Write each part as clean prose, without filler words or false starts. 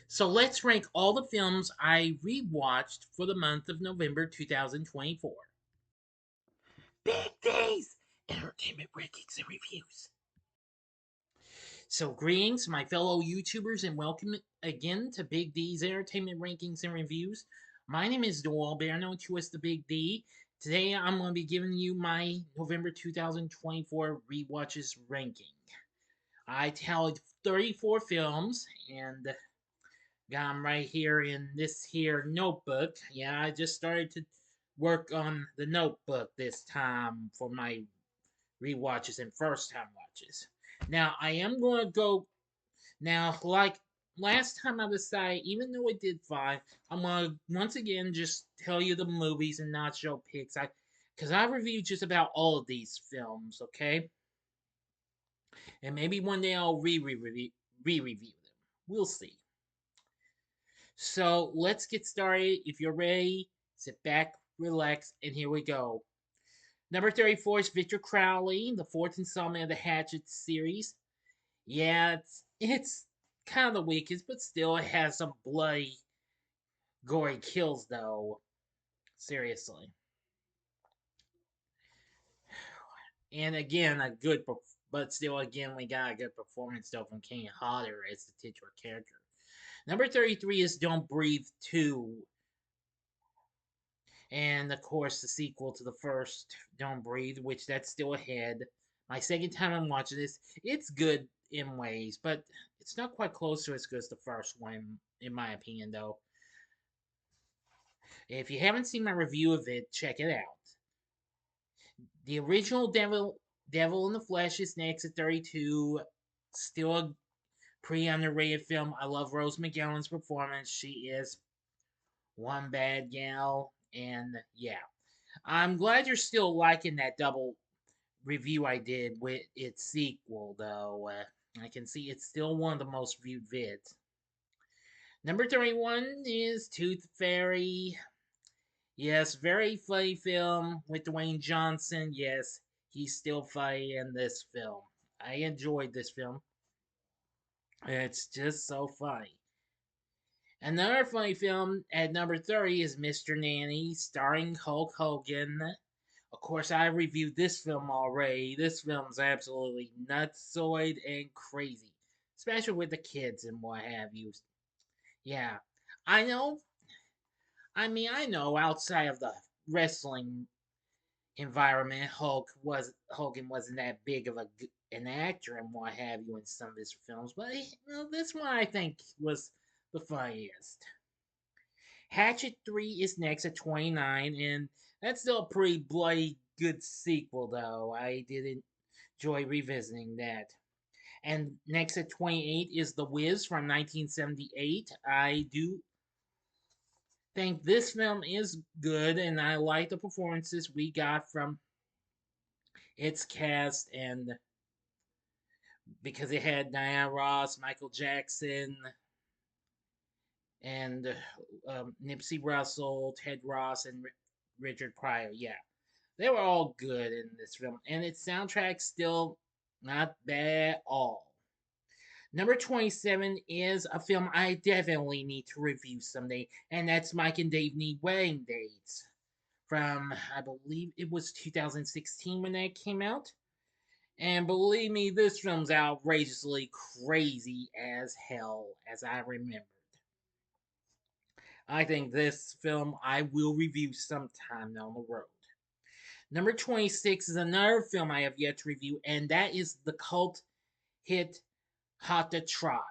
So let's rank all the films I rewatched for the month of November 2024. Big D's Entertainment Rankings and Reviews. So, greetings, my fellow YouTubers, and welcome again to Big D's Entertainment Rankings and Reviews. My name is Doyle Bear, known to as the Big D. Today, I'm going to be giving you my November 2024 rewatches ranking. I tallied 34 films, and got them right here in this here notebook. Yeah, I just started to work on the notebook this time for my rewatches and first time watches. Now, I am going to go. Now, like last time I decided, even though it did fine, I'm going to once again just tell you the movies and not show pics. Because I reviewed just about all of these films, okay? And maybe one day I'll re-review them. We'll see. So let's get started. If you're ready, sit back, relax, and here we go. Number 34 is Victor Crowley, the fourth installment of the Hatchet series. Yeah, it's kind of the weakest, but still it has some bloody, gory kills, though. Seriously. And again, but still, again, we got a good performance, though, from Kane Hodder as the titular character. Number 33 is Don't Breathe 2. And of course, the sequel to the first, Don't Breathe, which that's still ahead. My second time I'm watching this, it's good in ways, but it's not quite close to as good as the first one, in my opinion, though. If you haven't seen my review of it, check it out. The original Devil in the Flesh is next at 32. Still a pretty underrated film. I love Rose McGowan's performance. She is one bad gal, and yeah. I'm glad you're still liking that double review I did with its sequel, though. I can see it's still one of the most viewed vids. Number 31 is Tooth Fairy. Yes, very funny film with Dwayne Johnson. Yes, he's still funny in this film. I enjoyed this film. It's just so funny. Another funny film at number 30 is Mr. Nanny, starring Hulk Hogan. Of course, I reviewed this film already. This film's absolutely nutsoid and crazy, especially with the kids and what have you. Yeah, I know. I know outside of the wrestling environment, Hogan wasn't that big of an actor and what have you in some of his films, but this one I think was the funniest. Hatchet 3 is next at 29, and that's still a pretty bloody good sequel, though. I did enjoy revisiting that. And next at 28 is The Wiz from 1978. I do think this film is good, and I like the performances we got from its cast, and because it had Diana Ross, Michael Jackson, and Nipsey Russell, Ted Ross, and Richard Pryor. Yeah, they were all good in this film, and its soundtrack still not bad at all. Number 27 is a film I definitely need to review someday, and that's Mike and Dave Need Wedding Dates from, I believe it was 2016 when that came out. And believe me, this film's outrageously crazy as hell, as I remembered. I think this film I will review sometime down the road. Number 26 is another film I have yet to review, and that is the cult hit Hot to Trot.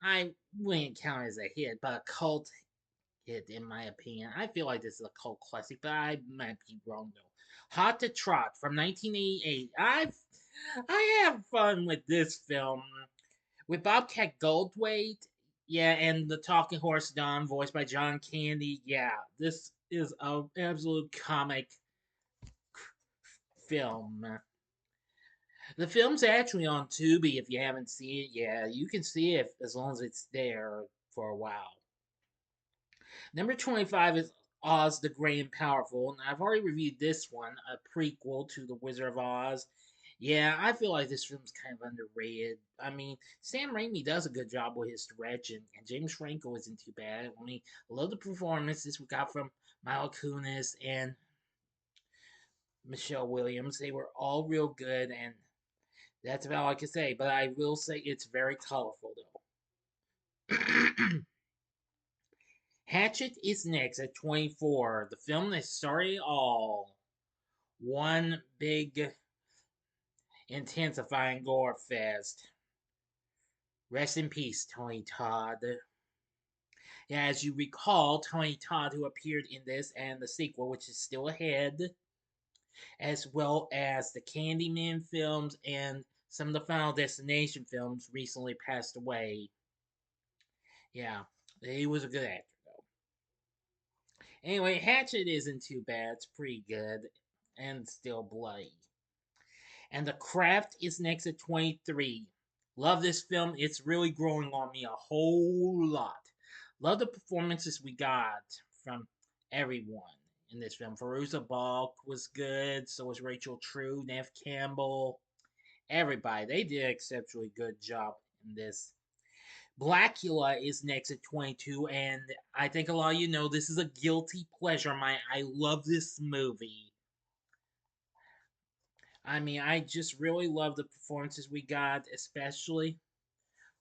I wouldn't count it as a hit, but a cult hit in my opinion. I feel like this is a cult classic, but I might be wrong though. Hot to Trot from 1988. I have fun with this film with Bobcat Goldthwait. Yeah, and the talking horse Don, voiced by John Candy. Yeah, this is an absolute comic film. The film's actually on Tubi if you haven't seen it. Yeah, you can see it as long as it's there for a while. Number 25 is Oz the Great and Powerful, and I've already reviewed this one, a prequel to The Wizard of Oz. Yeah, I feel like this film's kind of underrated. I mean, Sam Raimi does a good job with his direction, and James Franco isn't too bad. I mean, I love the performances we got from Mila Kunis and Michelle Williams. They were all real good, and that's about all I can say. But I will say it's very colorful, though. Hatchet is next at 24. The film that started it all. One big intensifying gore fest. Rest in peace, Tony Todd. Yeah, as you recall, Tony Todd, who appeared in this and the sequel, which is still ahead, as well as the Candyman films and some of the Final Destination films, recently passed away. Yeah, he was a good actor, though. Anyway, Hatchet isn't too bad. It's pretty good and still bloody. And The Craft is next at 23. Love this film. It's really growing on me a whole lot. Love the performances we got from everyone in this film. Fairuza Balk was good. So was Rachel True, Nev Campbell. Everybody. They did an exceptionally good job in this. Blackula is next at 22. And I think a lot of you know this is a guilty pleasure of mine. I love this movie. I mean, I just really love the performances we got, especially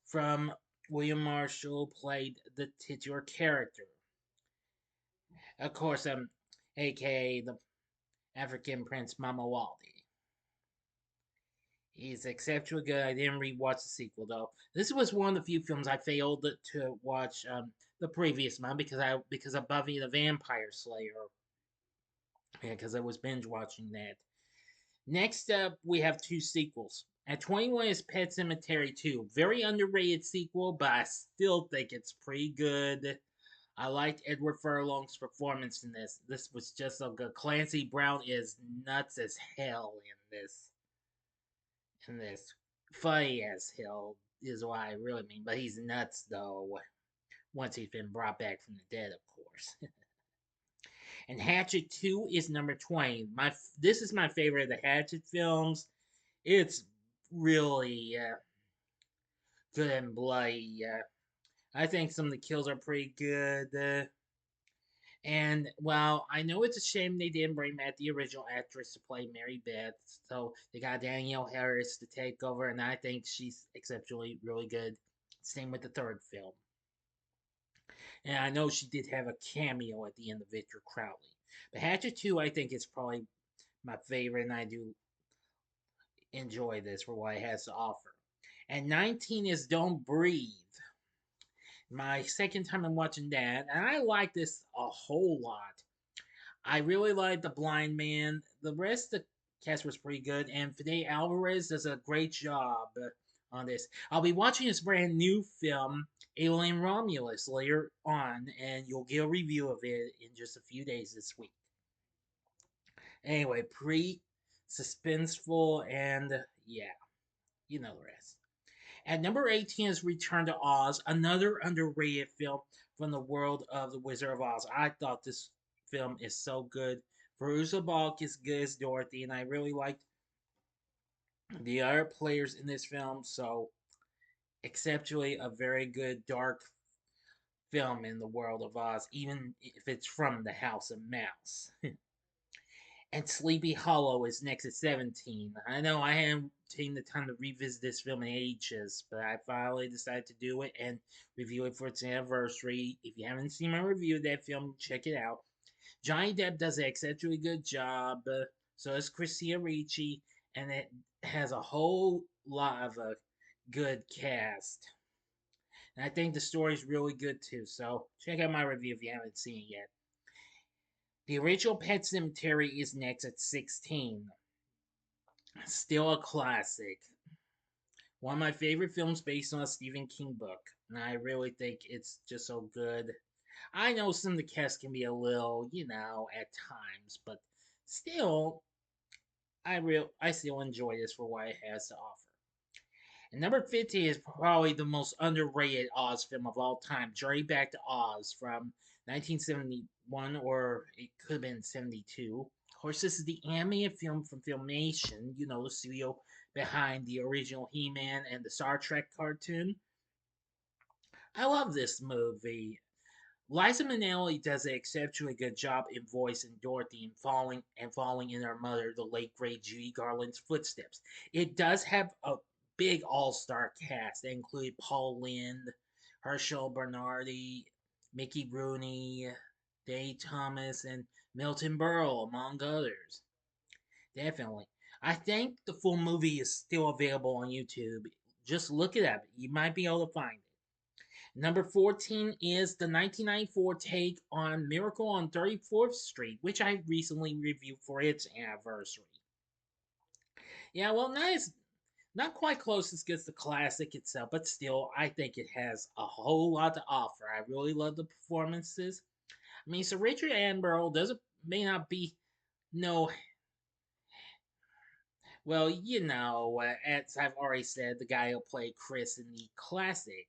from William Marshall, played the titular character. Of course, aka the African Prince Mamawaldi. He's exceptionally good. I didn't rewatch the sequel though. This was one of the few films I failed to watch the previous month because of Buffy the Vampire Slayer. Yeah, because I was binge watching that. Next up, we have two sequels. At 21 is Pet Cemetery 2. Very underrated sequel, but I still think it's pretty good. I liked Edward Furlong's performance in this. This was just so good. Clancy Brown is nuts as hell in this. In this. Funny as hell is what I really mean. But he's nuts, though, once he's been brought back from the dead, of course. And Hatchet 2 is number 20. This is my favorite of the Hatchet films. It's really good and bloody. I think some of the kills are pretty good. And well, I know it's a shame they didn't bring back the original actress to play Mary Beth, so they got Danielle Harris to take over, and I think she's exceptionally really good. Same with the third film. And I know she did have a cameo at the end of Victor Crowley. But Hatchet 2, I think, is probably my favorite, and I do enjoy this for what it has to offer. And 19 is Don't Breathe. My second time in watching that, and I like this a whole lot. I really like the blind man. The rest of the cast was pretty good, and Fede Alvarez does a great job on this. I'll be watching this brand new film, Alien Romulus, later on, and you'll get a review of it in just a few days this week. Anyway, pretty suspenseful, and yeah, you know the rest. At number 18 is Return to Oz, another underrated film from the world of The Wizard of Oz. I thought this film is so good. Veruza Balk is good as Dorothy, and I really liked the other players in this film. So, exceptionally, a very good dark film in the world of Oz, even if it's from the House of Mouse. And Sleepy Hollow is next at 17. I know I haven't taken the time to revisit this film in ages, but I finally decided to do it and review it for its anniversary. If you haven't seen my review of that film, check it out. Johnny Depp does an exceptionally good job. So does Christina Ricci, and it has a whole lot of a good cast. And I think the story's really good too. So check out my review if you haven't seen it yet. The original Pet Cemetery is next at 16. Still a classic. One of my favorite films based on a Stephen King book. And I really think it's just so good. I know some of the cast can be a little, at times, but still, I still enjoy this for what it has to offer. And number 50 is probably the most underrated Oz film of all time, Journey Back to Oz from 1971, or it could have been 72. course, this is the animated film from Filmation, the studio behind the original He-Man and the Star Trek cartoon. I love this movie. Liza Minnelli does an exceptionally good job in voicing Dorothy and following in her mother, the late great Judy Garland's footsteps. It does have a big all-star cast that included Paul Lynde, Herschel Bernardi, Mickey Rooney, Dave Thomas, and Milton Berle, among others. Definitely. I think the full movie is still available on YouTube. Just look it up. You might be able to find it. Number 14 is the 1994 take on Miracle on 34th Street, which I recently reviewed for its anniversary. Yeah, well, not quite close as good as the classic itself, but still, I think it has a whole lot to offer. I really love the performances. I mean, so Richard Attenborough may not be no, well, as I've already said, the guy who played Chris in the classic.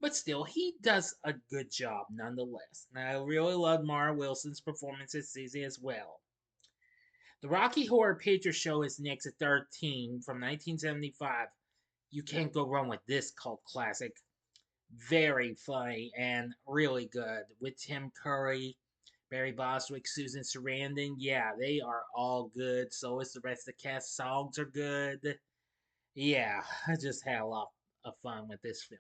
But still, he does a good job nonetheless. And I really love Mara Wilson's performance as Susie as well. The Rocky Horror Picture Show is next at 13 from 1975. You can't go wrong with this cult classic. Very funny and really good. With Tim Curry, Barry Bostwick, Susan Sarandon. Yeah, they are all good. So is the rest of the cast. Songs are good. Yeah, I just had a lot of fun with this film.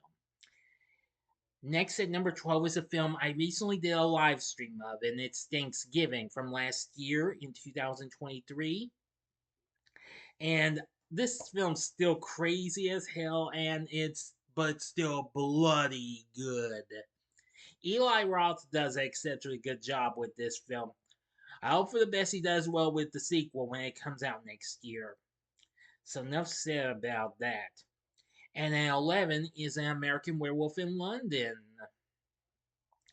Next at number 12 is a film I recently did a live stream of, and it's Thanksgiving from last year in 2023. And this film's still crazy as hell, but still bloody good. Eli Roth does an exceptionally good job with this film. I hope for the best he does well with the sequel when it comes out next year. So enough said about that. And then 11 is An American Werewolf in London.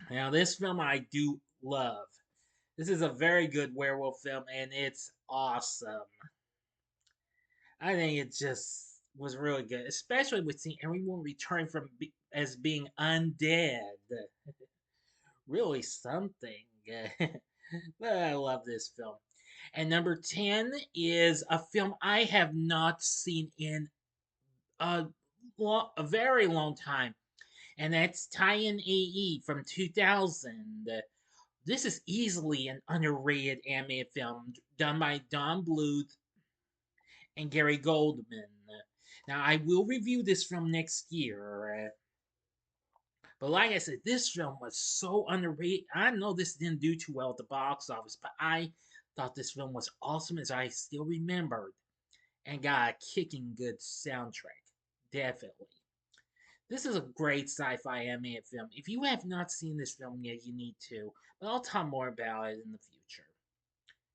Now, this film I do love. This is a very good werewolf film, and it's awesome. I think it just was really good, especially with seeing everyone return as being undead. Really something. But I love this film. And number 10 is a film I have not seen in a, a very long time, and that's Tie-In AE from 2000. This is easily an underrated animated film done by Don Bluth and Gary Goldman. Now, I will review this film next year. But like I said, this film was so underrated. I know this didn't do too well at the box office, but I thought this film was awesome as I still remembered. And got a kicking good soundtrack. Definitely. This is a great sci-fi animated film. If you have not seen this film yet, you need to. But I'll talk more about it in the future.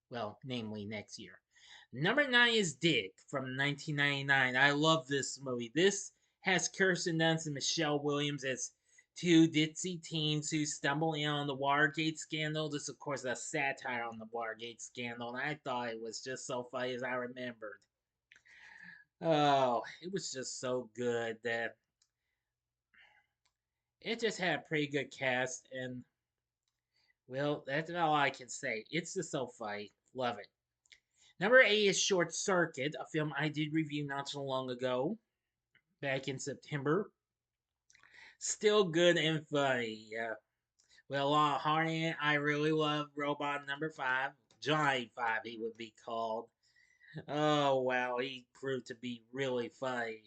Well, namely next year. Number 9 is Dig from 1999. I love this movie. This has Kirsten Dunst and Michelle Williams as two ditzy teens who stumble in on the Watergate scandal. This, of course, is a satire on the Watergate scandal, and I thought it was just so funny as I remembered. Oh, it was just so good that it just had a pretty good cast, and well, that's all I can say. It's just so funny. Love it. Number 8 is Short Circuit, a film I did review not so long ago, back in September. Still good and funny. Well, Hardy, I really love Robot Number 5. Johnny 5, he would be called. Oh, wow, he proved to be really funny.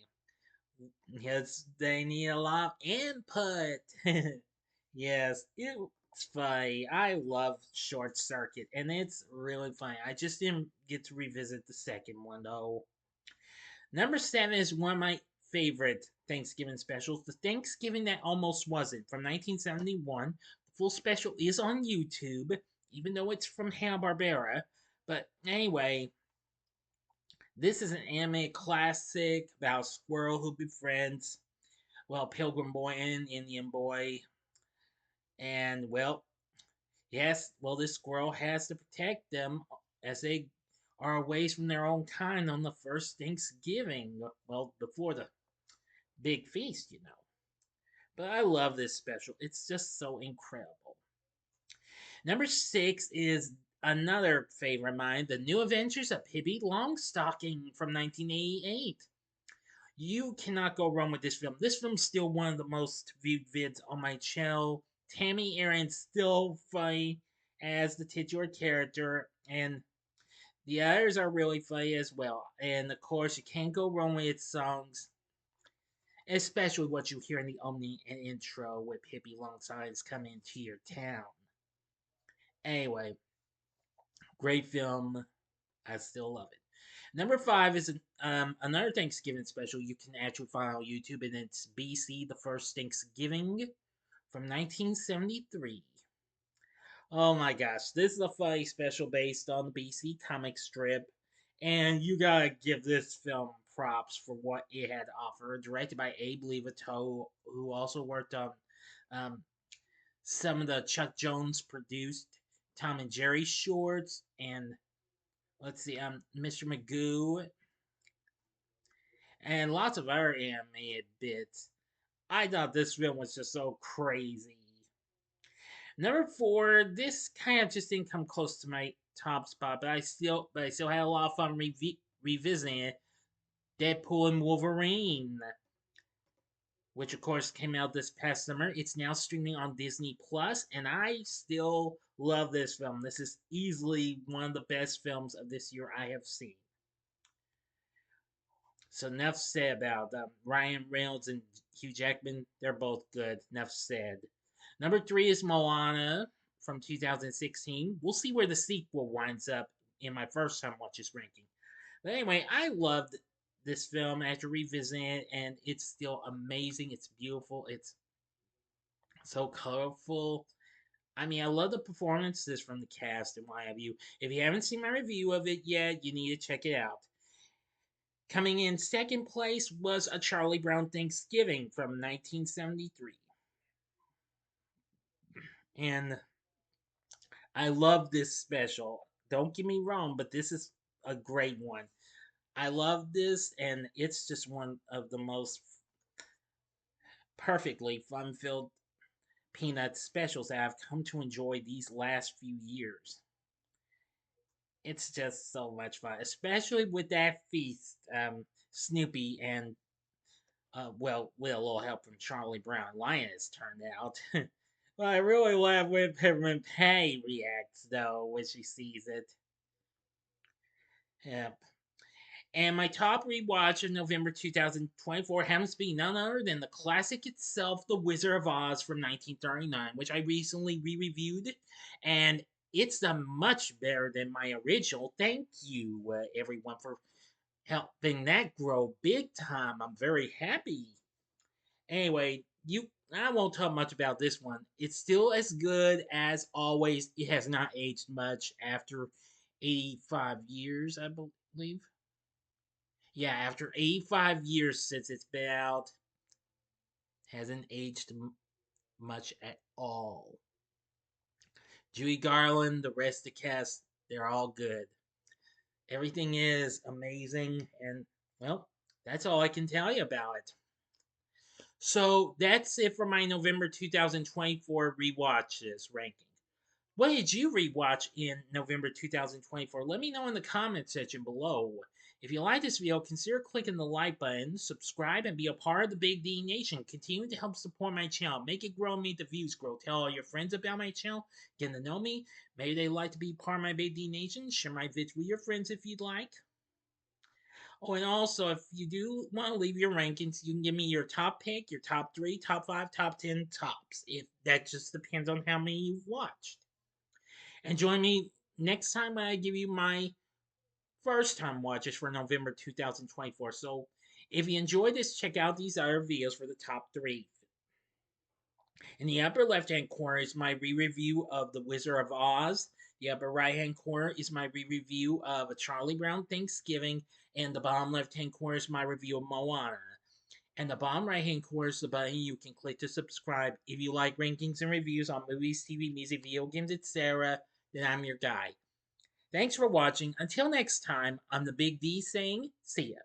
Yes, they need a lot of input. Yes, it's funny. I love Short Circuit, and it's really funny. I just didn't get to revisit the second one, though. Number 7 is one of my favorite Thanksgiving specials, The Thanksgiving That Almost Wasn't from 1971. The full special is on YouTube, even though it's from Hanna-Barbera. But anyway, this is an anime classic about a squirrel who befriends, well, Pilgrim Boy and Indian Boy. And, well, yes, well, this squirrel has to protect them as they are away from their own kind on the first Thanksgiving. Well, before the big feast. But I love this special. It's just so incredible. Number 6 is another favorite of mine, The New Adventures of Pippi Longstocking from 1988. You cannot go wrong with this film. This film's still one of the most viewed vids on my channel. Tammy Aaron's still funny as the titular character, and the others are really funny as well. And of course, you can't go wrong with its songs, especially what you hear in the opening and intro with Pippi Longside's coming into your town. Anyway, great film. I still love it. Number 5 is another Thanksgiving special you can actually find on YouTube, and it's BC The First Thanksgiving from 1973. Oh my gosh, this is a funny special based on the BC comic strip, and you gotta give this film props for what it had to offer. Directed by Abe Levitot, who also worked on um, some of the Chuck Jones produced Tom and Jerry shorts, and let's see, Mr. Magoo, and lots of other animated bits. I thought this film was just so crazy. Number 4, this kind of just didn't come close to my top spot, but I still had a lot of fun revisiting it. Deadpool and Wolverine, which of course came out this past summer. It's now streaming on Disney Plus, and I still love this film. This is easily one of the best films of this year I have seen. So enough said about Ryan Reynolds and Hugh Jackman. They're both good. Enough said. Number 3 is Moana from 2016. We'll see where the sequel winds up in my first time watch this ranking. But anyway, I loved this film after revisiting it, and it's still amazing. It's beautiful. It's so colorful. I mean, I love the performances from the cast and what have you. If you haven't seen my review of it yet, you need to check it out. Coming in second place was A Charlie Brown Thanksgiving from 1973. And I love this special. Don't get me wrong, but this is a great one. I love this, and it's just one of the most perfectly fun filled peanut specials that I've come to enjoy these last few years. It's just so much fun, especially with that feast. Snoopy and well, with a little help from Charlie Brown, Linus turned out. Well, I really love when Peppermint Patty reacts though when she sees it. Yep. And my top rewatch of November 2024 happens to be none other than the classic itself, The Wizard of Oz from 1939, which I recently re-reviewed, and it's done much better than my original. Thank you, everyone, for helping that grow big time. I'm very happy. Anyway, I won't talk much about this one. It's still as good as always. It has not aged much after 85 years, I believe. Yeah, after 85 years since it's been out, hasn't aged much at all. Judy Garland, the rest of the cast, they're all good. Everything is amazing, and well, that's all I can tell you about it. So that's it for my November 2024 rewatches ranking. What did you rewatch in November 2024? Let me know in the comment section below. If you like this video, consider clicking the like button, subscribe, and be a part of the Big D Nation. Continue to help support my channel. Make it grow, make the views grow. Tell all your friends about my channel, get to know me. Maybe they'd like to be part of my Big D Nation. Share my vids with your friends if you'd like. Oh, and also, if you do want to leave your rankings, you can give me your top pick, your top 3, top 5, top 10 tops. If that just depends on how many you've watched. And join me next time when I give you my first time watches for November 2024. So if you enjoyed this, check out these other videos for the top 3. In the upper left-hand corner is my re-review of The Wizard of Oz. The upper right-hand corner is my re-review of A Charlie Brown Thanksgiving. And the bottom left-hand corner is my review of Moana. And the bottom right-hand corner is the button you can click to subscribe. If you like rankings and reviews on movies, TV, music, video games, etc., then I'm your guy. Thanks for watching. Until next time, I'm the Big D saying, see ya.